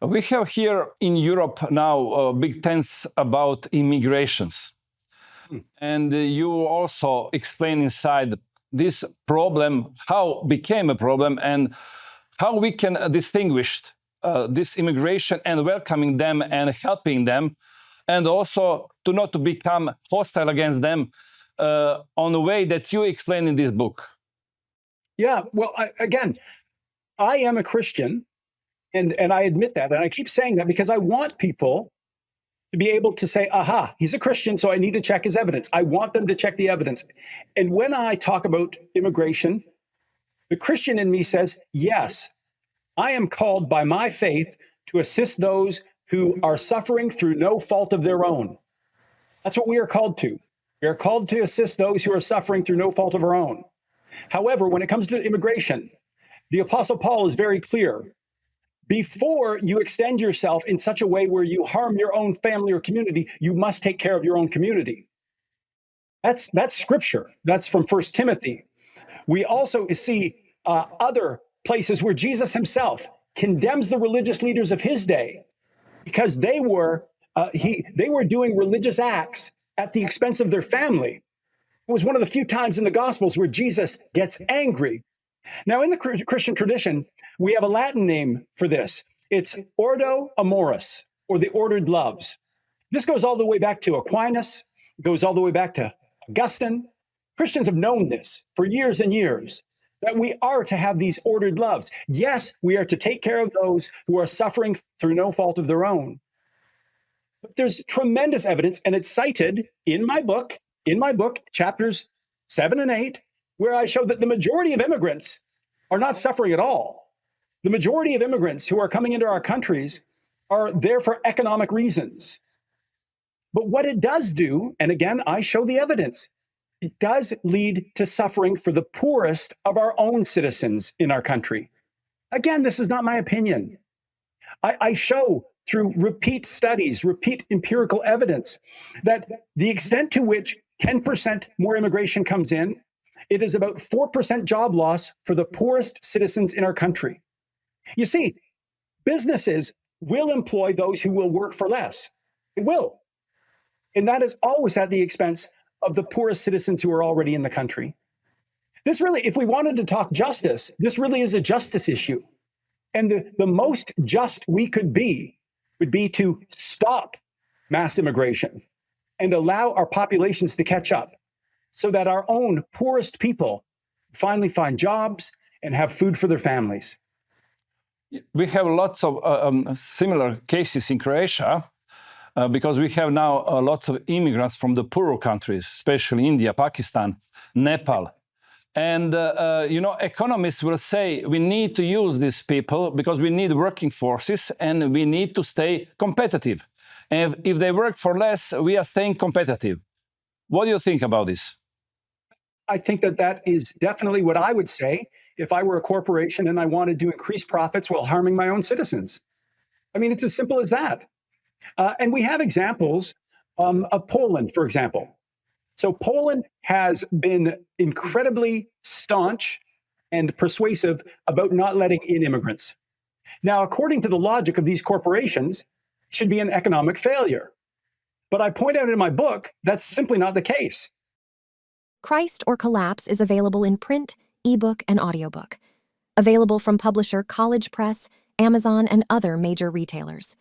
We have here in Europe now big tense about immigrations. And you also explain inside this problem, how became a problem and how we can distinguish this immigration and welcoming them and helping them, and also to not to become hostile against them on the way that you explain in this book. Yeah, well, I am a Christian, and I admit that, and I keep saying that because I want people to be able to say, aha, he's a Christian, so I need to check his evidence. I want them to check the evidence. And when I talk about immigration, the Christian in me says, yes, I am called by my faith to assist those who are suffering through no fault of their own. That's what we are called to. We are called to assist those who are suffering through no fault of our own. However, when it comes to immigration, the Apostle Paul is very clear. Before you extend yourself in such a way where you harm your own family or community, you must take care of your own community. That's scripture. That's from 1 Timothy. We also see other places where Jesus himself condemns the religious leaders of his day because they were doing religious acts at the expense of their family. It was one of the few times in the Gospels where Jesus gets angry. Now, in the Christian tradition, we have a Latin name for this. It's Ordo Amoris, or the ordered loves. This goes all the way back to Aquinas, goes all the way back to Augustine. Christians have known this for years and years, that we are to have these ordered loves. Yes, we are to take care of those who are suffering through no fault of their own. But there's tremendous evidence, and it's cited in my book, chapters 7 and 8, where I show that the majority of immigrants are not suffering at all. The majority of immigrants who are coming into our countries are there for economic reasons. But what it does do, and again, I show the evidence, it does lead to suffering for the poorest of our own citizens in our country. Again, this is not my opinion. I show through repeat studies, repeat empirical evidence, that the extent to which 10% more immigration comes in, it is about 4% job loss for the poorest citizens in our country. You see, businesses will employ those who will work for less. It will. And that is always at the expense of the poorest citizens who are already in the country. This really, if we wanted to talk justice, this really is a justice issue. And the most just we could be would be to stop mass immigration and allow our populations to catch up so that our own poorest people finally find jobs and have food for their families. We have lots of similar cases in Croatia because we have now lots of immigrants from the poorer countries, especially India, Pakistan, Nepal. And, economists will say we need to use these people because we need working forces and we need to stay competitive. And if they work for less, we are staying competitive. What do you think about this? I think that is definitely what I would say if I were a corporation and I wanted to increase profits while harming my own citizens. I mean, it's as simple as that. And we have examples of Poland, for example. So Poland has been incredibly staunch and persuasive about not letting in immigrants. Now, according to the logic of these corporations, it should be an economic failure. But I point out in my book, that's simply not the case. Christ or Collapse is available in print, ebook, and audiobook. Available from publisher College Press, Amazon, and other major retailers.